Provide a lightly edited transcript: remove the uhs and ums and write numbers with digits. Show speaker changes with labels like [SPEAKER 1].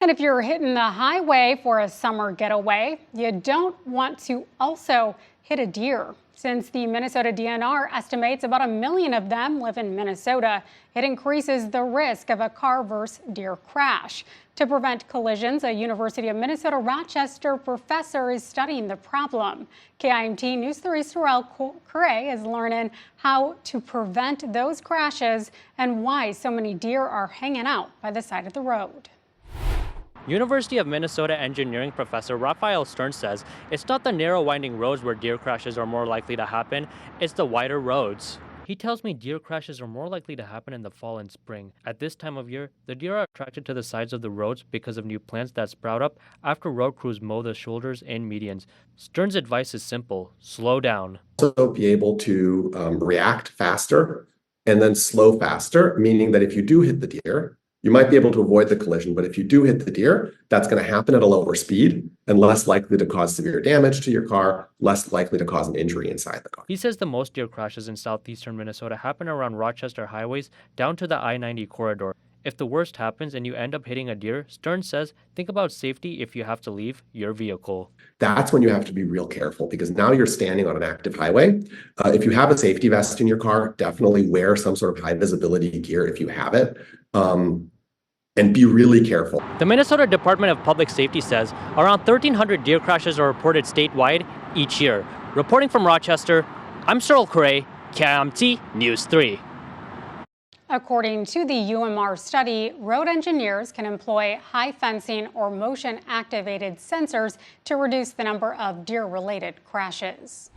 [SPEAKER 1] And if you're hitting the highway for a summer getaway, you don't want to also hit a deer. Since the Minnesota DNR estimates about 1 million of them live in Minnesota, it increases the risk of a car versus deer crash. To prevent collisions, a University of Minnesota Rochester professor is studying the problem. KIMT News 3's Saral Khare is learning how to prevent those crashes and why so many deer are hanging out by the side of the road.
[SPEAKER 2] University of Minnesota engineering professor Raphael Stern says it's not the narrow winding roads where deer crashes are more likely to happen, it's the wider roads. He tells me deer crashes are more likely to happen in the fall and spring. At this time of year, the deer are attracted to the sides of the roads because of new plants that sprout up after road crews mow the shoulders and medians. Stern's advice is simple: slow down.
[SPEAKER 3] Also be able to react faster and then slow faster, meaning that if you do hit the deer, you might be able to avoid the collision, but if you do hit the deer, that's going to happen at a lower speed and less likely to cause severe damage to your car, less likely to cause an injury inside the car.
[SPEAKER 2] He says the most deer crashes in southeastern Minnesota happen around Rochester highways down to the I-90 corridor. If the worst happens and you end up hitting a deer, Stern says, think about safety if you have to leave your vehicle.
[SPEAKER 3] That's when you have to be real careful because now you're standing on an active highway. If you have a safety vest in your car, definitely wear some sort of high visibility gear if you have it. And be really careful.
[SPEAKER 2] The Minnesota Department of Public Safety says around 1,300 deer crashes are reported statewide each year. Reporting from Rochester, I'm Saral, KIMT News 3.
[SPEAKER 1] According to the UMR study, road engineers can employ high fencing or motion-activated sensors to reduce the number of deer-related crashes.